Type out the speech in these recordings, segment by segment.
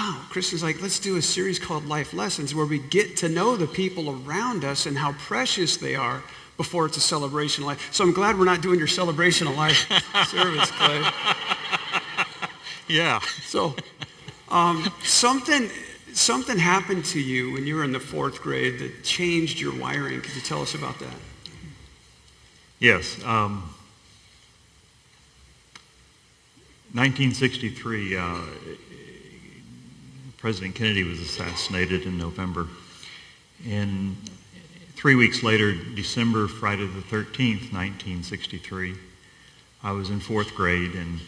wow, Kristen's like, let's do a series called Life Lessons where we get to know the people around us and how precious they are before it's a celebration of life. So I'm glad we're not doing your celebration of life service, Clay. Yeah. So something happened to you when you were in the 4th grade that changed your wiring. Could you tell us about that? Yes. 1963, President Kennedy was assassinated in November. And 3 weeks later, December, Friday the 13th, 1963, I was in 4th grade, and,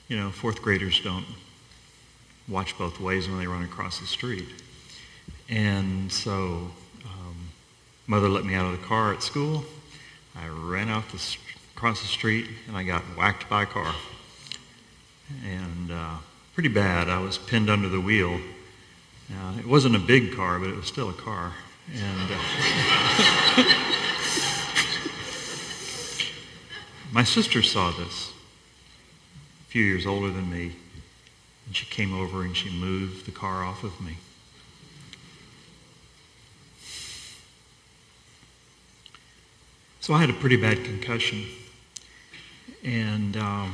4th graders don't watch both ways when they run across the street. And so Mother let me out of the car at school. I ran across the street, and I got whacked by a car. And pretty bad. I was pinned under the wheel. It wasn't a big car, but it was still a car. And my sister saw this, a few years older than me, and she came over and she moved the car off of me. So I had a pretty bad concussion, and I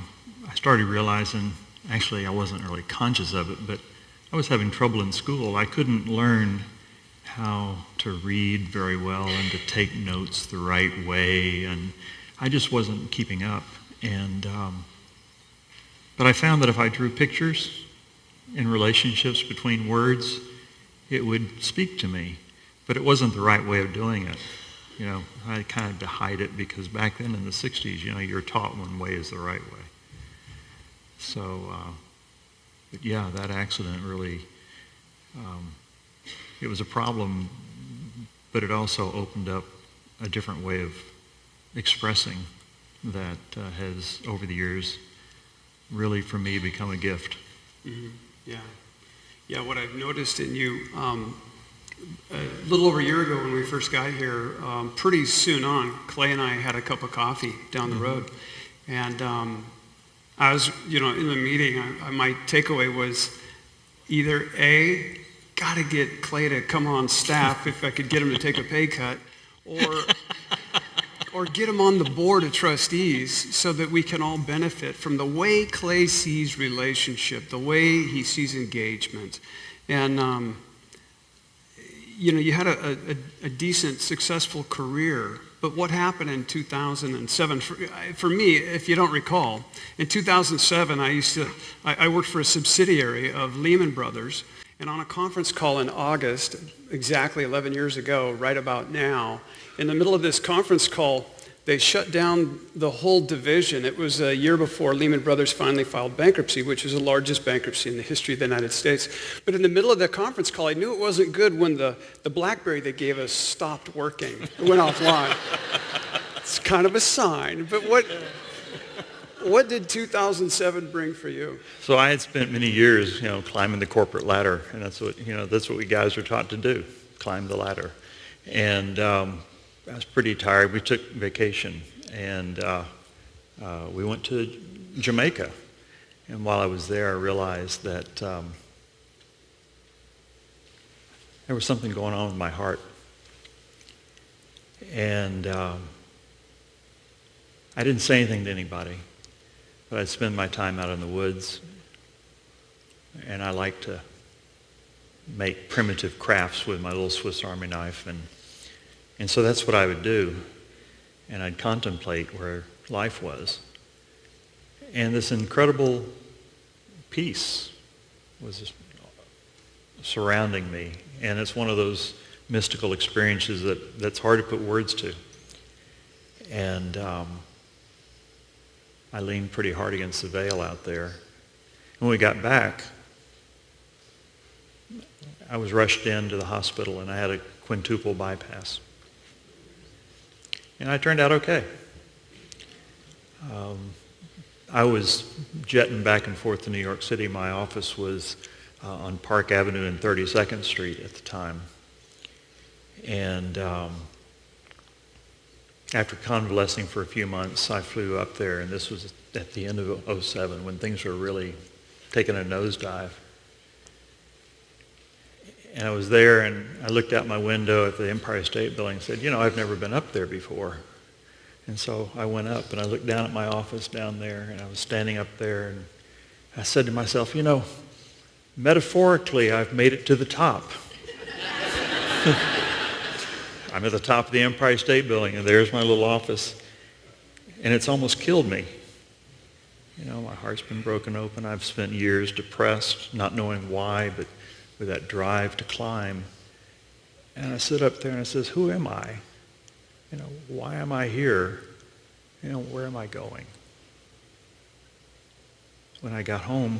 started realizing, actually I wasn't really conscious of it, but I was having trouble in school. I couldn't learn how to read very well and to take notes the right way, and I just wasn't keeping up. And but I found that if I drew pictures in relationships between words, it would speak to me, but it wasn't the right way of doing it. I kind of had to hide it because back then in the 60s, you're taught one way is the right way. So, but yeah, that accident really, it was a problem, but it also opened up a different way of expressing that has, over the years, really, for me, become a gift. Mm-hmm. Yeah. Yeah, what I've noticed in you, a little over a year ago when we first got here, pretty soon on, Clay and I had a cup of coffee down the road. And I was, in the meeting, my takeaway was either A, got to get Clay to come on staff if I could get him to take a pay cut, or get him on the board of trustees so that we can all benefit from the way Clay sees relationship, the way he sees engagement. And you had a decent, successful career, but what happened in 2007? For me, if you don't recall, in 2007, I worked for a subsidiary of Lehman Brothers, and on a conference call in August, exactly 11 years ago, right about now, in the middle of this conference call, they shut down the whole division. It was a year before Lehman Brothers finally filed bankruptcy, which was the largest bankruptcy in the history of the United States. But in the middle of the conference call, I knew it wasn't good when the BlackBerry they gave us stopped working. It went offline. It's kind of a sign. But what did 2007 bring for you? So I had spent many years, climbing the corporate ladder, and that's what we guys are taught to do, climb the ladder. And I was pretty tired. We took vacation, and we went to Jamaica. And while I was there, I realized that there was something going on with my heart. And I didn't say anything to anybody, but I'd spend my time out in the woods, and I like to make primitive crafts with my little Swiss Army knife, and so that's what I would do, and I'd contemplate where life was. And this incredible peace was just surrounding me, and it's one of those mystical experiences that's hard to put words to. And I leaned pretty hard against the veil out there. When we got back, I was rushed into the hospital, and I had a quintuple bypass. And I turned out okay. I was jetting back and forth to New York City. My office was on Park Avenue and 32nd Street at the time. And after convalescing for a few months, I flew up there, and this was at the end of '07 when things were really taking a nosedive. And I was there, and I looked out my window at the Empire State Building and said, I've never been up there before. And so I went up, and I looked down at my office down there, and I was standing up there, and I said to myself, metaphorically, I've made it to the top. I'm at the top of the Empire State Building, and there's my little office, and it's almost killed me. My heart's been broken open. I've spent years depressed, not knowing why, but with that drive to climb. And I sit up there and I says, who am I? Why am I here? Where am I going? When I got home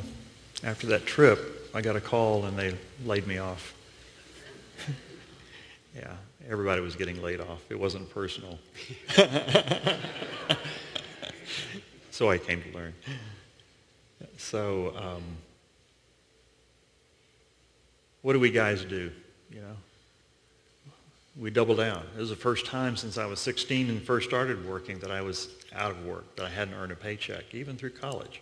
after that trip, I got a call and they laid me off. Yeah, everybody was getting laid off. It wasn't personal. So I came to learn. So, what do we guys do? We double down. It was the first time since I was 16 and first started working that I was out of work, that I hadn't earned a paycheck, even through college.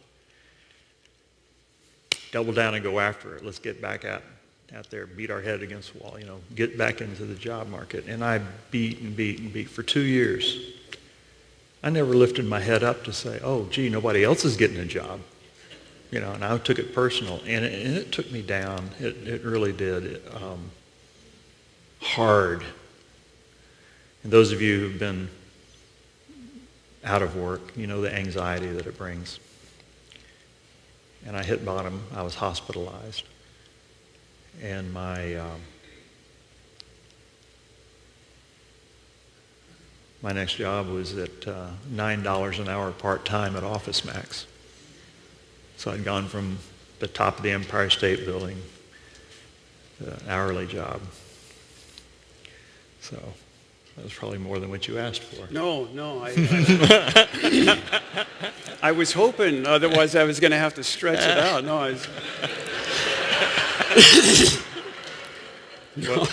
Double down and go after it. Let's get back out there, beat our head against the wall, get back into the job market. And I beat and beat and beat for 2 years. I never lifted my head up to say, oh, gee, nobody else is getting a job. And I took it personal. And it took me down. It really did. Hard. And those of you who've been out of work, the anxiety that it brings. And I hit bottom. I was hospitalized. And my next job was at $9 an hour part-time at Office Max. So I'd gone from the top of the Empire State Building to an hourly job. So that was probably more than what you asked for. No. I was hoping, otherwise I was going to have to stretch it out. No, I was... Well,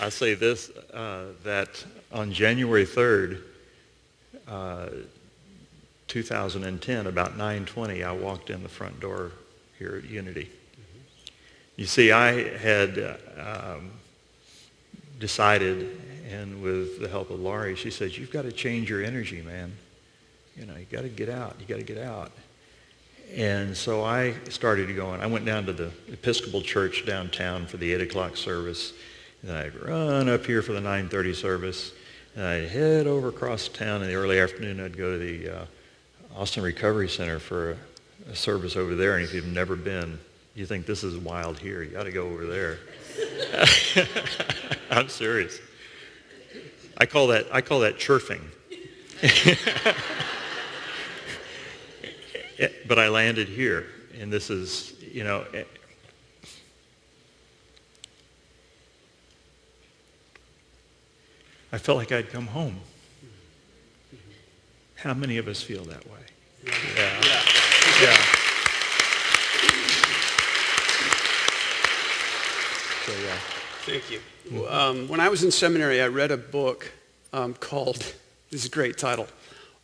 I say this, that on January 3rd, 2010, about 9:20, I walked in the front door here at Unity. You see, I had decided, and with the help of Laurie, she said, you've got to change your energy, man. You got to get out. You got to get out. And so I started going. I went down to the Episcopal Church downtown for the 8 o'clock service. And I'd run up here for the 9:30 service. And I'd head over across town in the early afternoon. I'd go to the Austin Recovery Center for a service over there. And if you've never been, you think this is wild here. You got to go over there. I'm serious. I call that churfing. But I landed here, and this is, I felt like I'd come home. How many of us feel that way? Yeah. So, yeah. Thank you. When I was in seminary, I read a book called, this is a great title,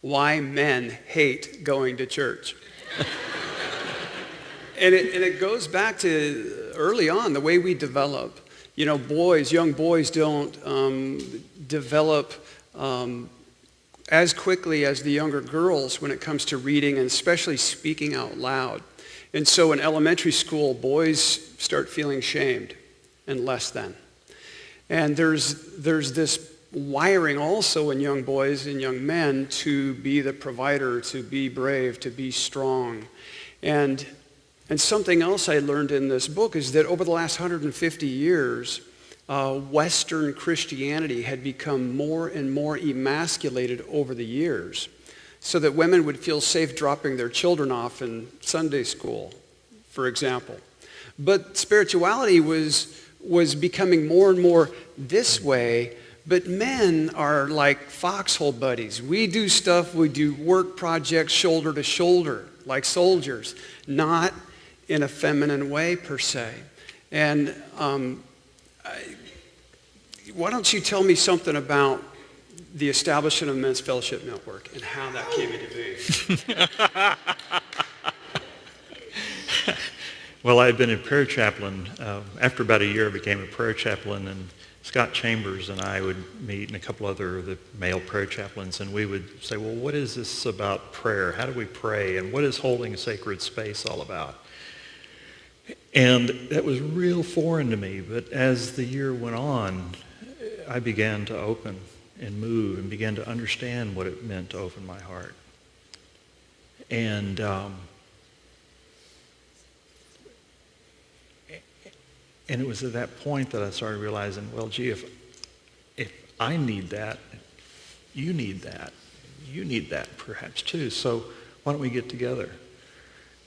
Why Men Hate Going to Church. And it goes back to early on, the way we develop. Young boys don't develop as quickly as the younger girls when it comes to reading and especially speaking out loud. And so in elementary school, boys start feeling shamed and less than. And there's this wiring also in young boys and young men to be the provider, to be brave, to be strong. And something else I learned in this book is that over the last 150 years, Western Christianity had become more and more emasculated over the years, so that women would feel safe dropping their children off in Sunday school, for example. But spirituality was becoming more and more this way. But men are like foxhole buddies. We do stuff, we do work projects shoulder to shoulder, like soldiers, not in a feminine way per se. And why don't you tell me something about the establishment of Men's Fellowship Network and how that came into being? Well, I had been a prayer chaplain. After about a year, I became a prayer chaplain, and Scott Chambers and I would meet, and a couple other of the male prayer chaplains, and we would say, well, what is this about prayer? How do we pray? And what is holding a sacred space all about? And that was real foreign to me, but as the year went on, I began to open and move and began to understand what it meant to open my heart. And it was at that point that I started realizing, well, gee, if I need that, you need that perhaps too. So why don't we get together?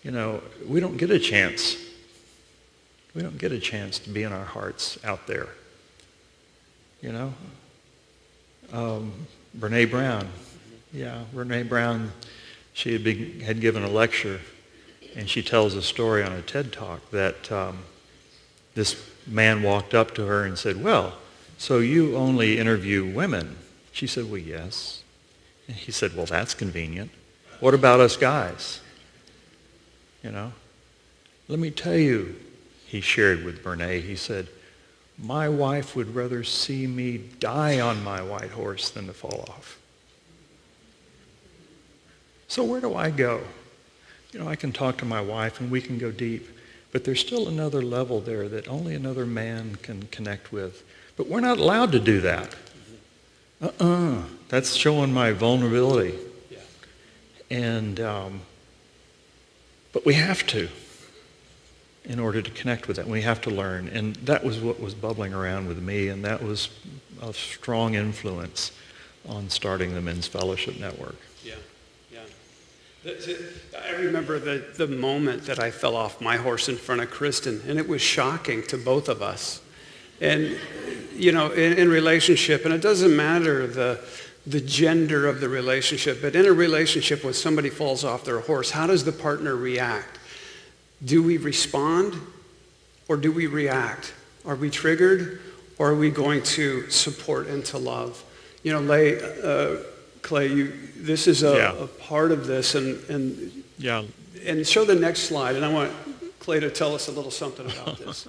You know, we don't get a chance to be in our hearts out there. You know? Brene Brown. Yeah, Brene Brown, she had given a lecture, and she tells a story on a TED Talk that this man walked up to her and said, well, so you only interview women? She said, well, yes. And he said, well, that's convenient. What about us guys? You know? Let me tell you, he shared with Brene, he said, my wife would rather see me die on my white horse than to fall off. So where do I go? You know, I can talk to my wife and we can go deep, but there's still another level there that only another man can connect with. But we're not allowed to do that. That's showing my vulnerability. Yeah. And, but we have to, in order to connect with that. We have to learn. And that was what was bubbling around with me, and that was a strong influence on starting the Men's Fellowship Network. Yeah, yeah. I remember the moment that I fell off my horse in front of Kristen, and it was shocking to both of us. And, you know, in relationship, and it doesn't matter the gender of the relationship, but in a relationship when somebody falls off their horse, how does the partner react? Do we respond or do we react? Are we triggered or are we going to support and to love? You know, Clay, this is a part of this, and show the next slide, and I want Clay to tell us a little something about this.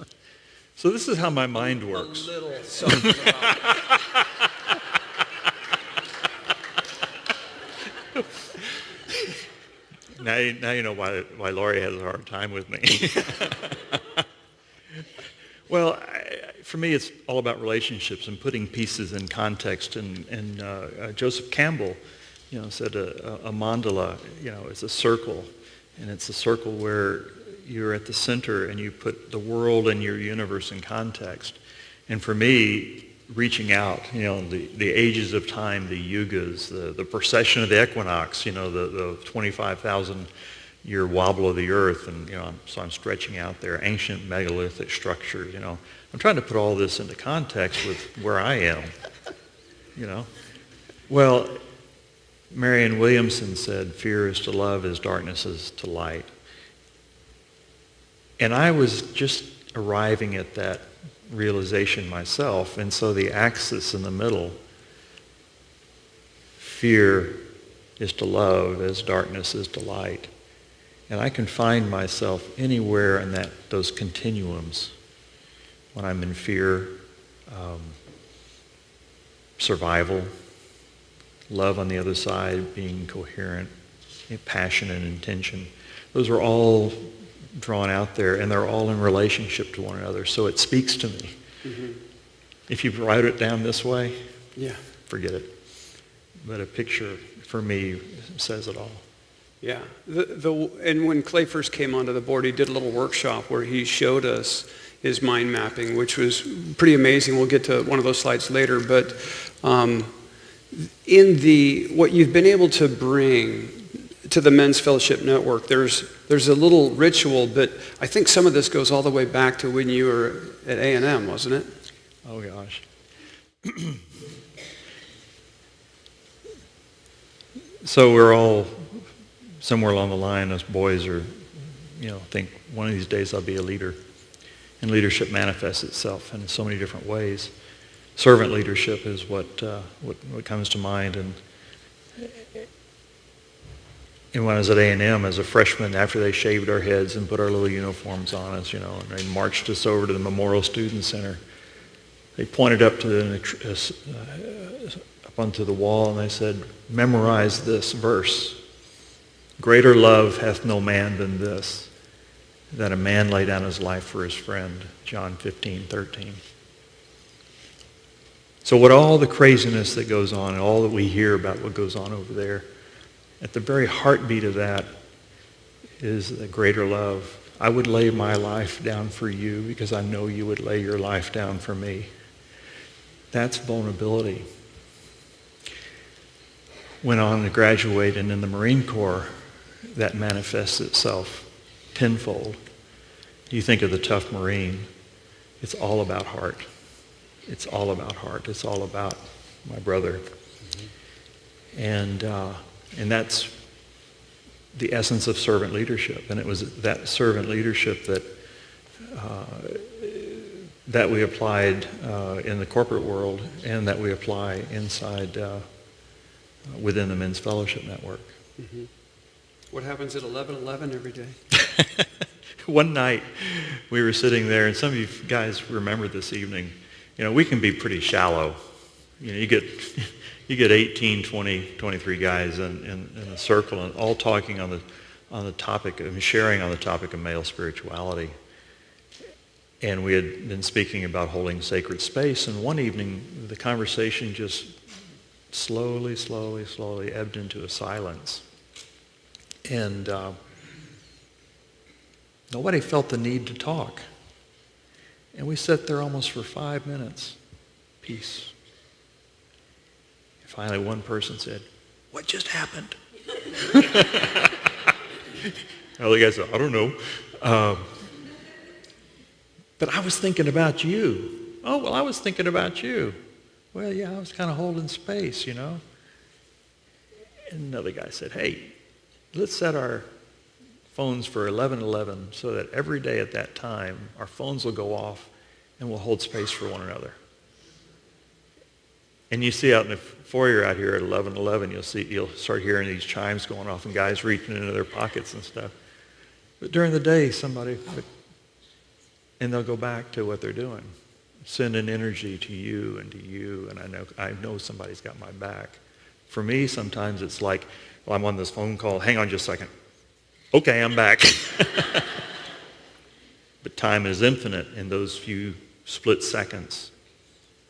So this is how my mind works. A little something about it. Now you know why Laurie has a hard time with me. Well, for me, it's all about relationships and putting pieces in context. And Joseph Campbell, you know, said a mandala, you know, is a circle, and it's a circle where you're at the center and you put the world and your universe in context. And for me, reaching out, you know, the ages of time, the yugas, the precession of the equinox, you know, the 25,000-year wobble of the earth, and, you know, so I'm stretching out there, ancient megalithic structures, you know. I'm trying to put all this into context with where I am, you know. Well, Marianne Williamson said, fear is to love as darkness is to light. And I was just arriving at that realization myself, and so the axis in the middle, fear is to love as darkness is to light. And I can find myself anywhere in those continuums when I'm in fear, survival, love on the other side, being coherent, passion and intention. Those are all drawn out there, and they're all in relationship to one another, so it speaks to me. Mm-hmm. If you write it down this way, forget it. But a picture, for me, says it all. Yeah. And when Clay first came onto the board, he did a little workshop where he showed us his mind mapping, which was pretty amazing. We'll get to one of those slides later. But what you've been able to bring to the Men's Fellowship Network, there's a little ritual, but I think some of this goes all the way back to when you were at A&M, wasn't it? Oh, gosh. So we're all somewhere along the line, us boys are, you know, think one of these days I'll be a leader. And leadership manifests itself in so many different ways. Servant leadership is what comes to mind. And And when I was at A&M as a freshman, after they shaved our heads and put our little uniforms on us, and they marched us over to the Memorial Student Center, they pointed up to up onto the wall and they said, memorize this verse. Greater love hath no man than this, that a man lay down his life for his friend. John 15:13. So what all the craziness that goes on and all that we hear about what goes on over there, at the very heartbeat of that is the greater love. I would lay my life down for you because I know you would lay your life down for me. That's vulnerability. Went on to graduate, and in the Marine Corps, that manifests itself tenfold. You think of the tough Marine, it's all about heart. It's all about heart. It's all about my brother. And that's the essence of servant leadership. And it was that servant leadership that we applied in the corporate world and that we apply inside within the Men's Fellowship Network. Mm-hmm. What happens at 11:11 every day? One night we were sitting there, and some of you guys remember this evening. We can be pretty shallow. You get 18, 20, 23 guys in a circle and all talking on the topic of sharing on the topic of male spirituality. And we had been speaking about holding sacred space, and one evening the conversation just slowly ebbed into a silence. And nobody felt the need to talk. And we sat there almost for 5 minutes. Peace. And finally one person said, "What just happened?" Well, the guy said, "I don't know. But I was thinking about you." "Oh, well, I was thinking about you." "Well, yeah, I was kind of holding space, And another guy said, "Hey, let's set our phones for 11:11 so that every day at that time our phones will go off and we'll hold space for one another." And you see out in the foyer out here at 11:11, you'll start hearing these chimes going off and guys reaching into their pockets and stuff. But during the day, and they'll go back to what they're doing, sending energy to you, and I know somebody's got my back. For me, sometimes it's like, well, I'm on this phone call. Hang on just a second. Okay, I'm back. But time is infinite, and those few split seconds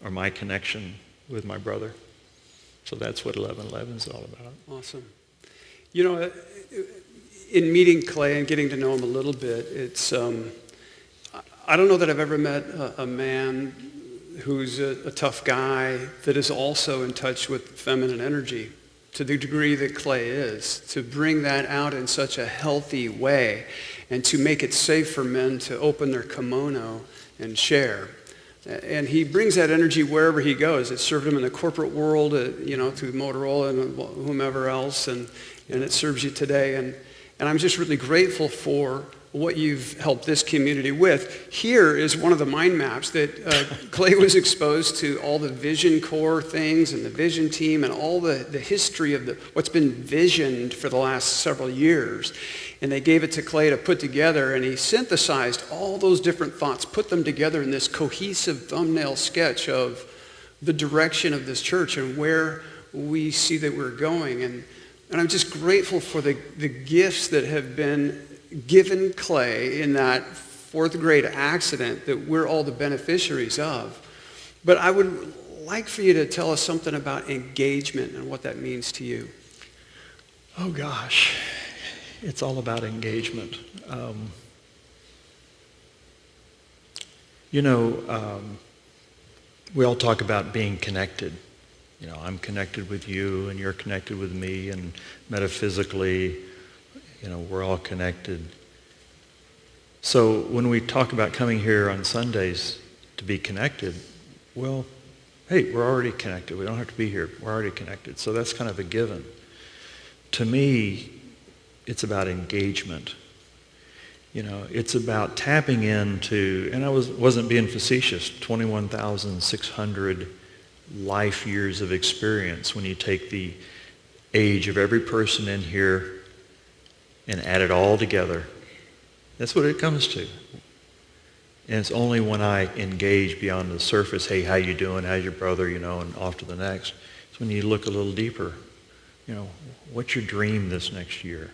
are my connection with my brother. So that's what 11:11 is all about. Awesome. In meeting Clay and getting to know him a little bit, it's I don't know that I've ever met a man who's a tough guy that is also in touch with feminine energy to the degree that Clay is, to bring that out in such a healthy way and to make it safe for men to open their kimono and share. And he brings that energy wherever he goes. It served him in the corporate world, through Motorola and whomever else, and it serves you today. And I'm just really grateful for what you've helped this community with. Here is one of the mind maps that Clay was exposed to, all the Vision Corps things and the Vision team and all the history of what's been visioned for the last several years. And they gave it to Clay to put together, and he synthesized all those different thoughts, put them together in this cohesive thumbnail sketch of the direction of this church and where we see that we're going. And I'm just grateful for the gifts that have been given Clay in that 4th grade accident that we're all the beneficiaries of. But I would like for you to tell us something about engagement and what that means to you. Oh gosh, it's all about engagement. We all talk about being connected. I'm connected with you and you're connected with me, and metaphysically, we're all connected. So when we talk about coming here on Sundays to be connected, well, hey, we're already connected. We don't have to be here. We're already connected. So that's kind of a given. To me, it's about engagement. It's about tapping into, and I wasn't being facetious, 21,600 life years of experience when you take the age of every person in here and add it all together. That's what it comes to. And it's only when I engage beyond the surface, hey, how you doing? How's your brother? And off to the next. It's when you look a little deeper. What's your dream this next year?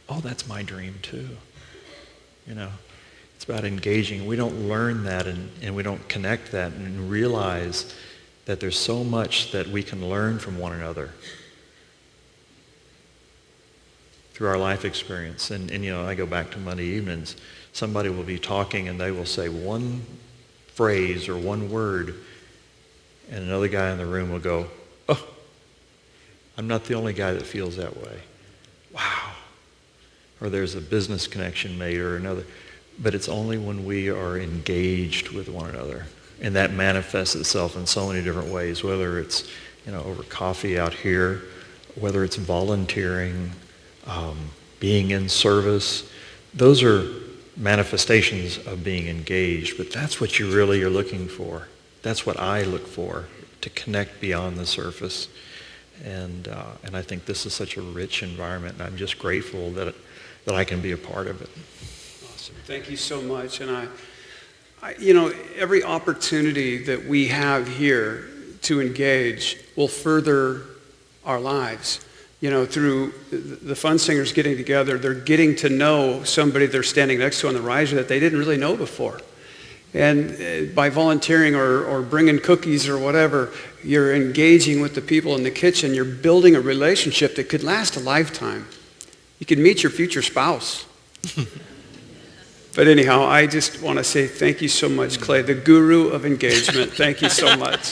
Oh, that's my dream too. It's about engaging. We don't learn that and we don't connect that and realize that there's so much that we can learn from one another through our life experience. And I go back to Monday evenings. Somebody will be talking and they will say one phrase or one word, and another guy in the room will go, oh, I'm not the only guy that feels that way. Wow. Or there's a business connection made or another. But it's only when we are engaged with one another. And that manifests itself in so many different ways, whether it's over coffee out here, whether it's volunteering, being in service. Those are manifestations of being engaged, but that's what you really are looking for. That's what I look for, to connect beyond the surface. And I think this is such a rich environment, and I'm just grateful that I can be a part of it. Awesome. Thank you so much. And I every opportunity that we have here to engage will further our lives. Through the fun singers getting together, they're getting to know somebody they're standing next to on the riser that they didn't really know before. And by volunteering or bringing cookies or whatever, you're engaging with the people in the kitchen. You're building a relationship that could last a lifetime. You could meet your future spouse. But anyhow, I just want to say thank you so much, Clay, the guru of engagement. Thank you so much.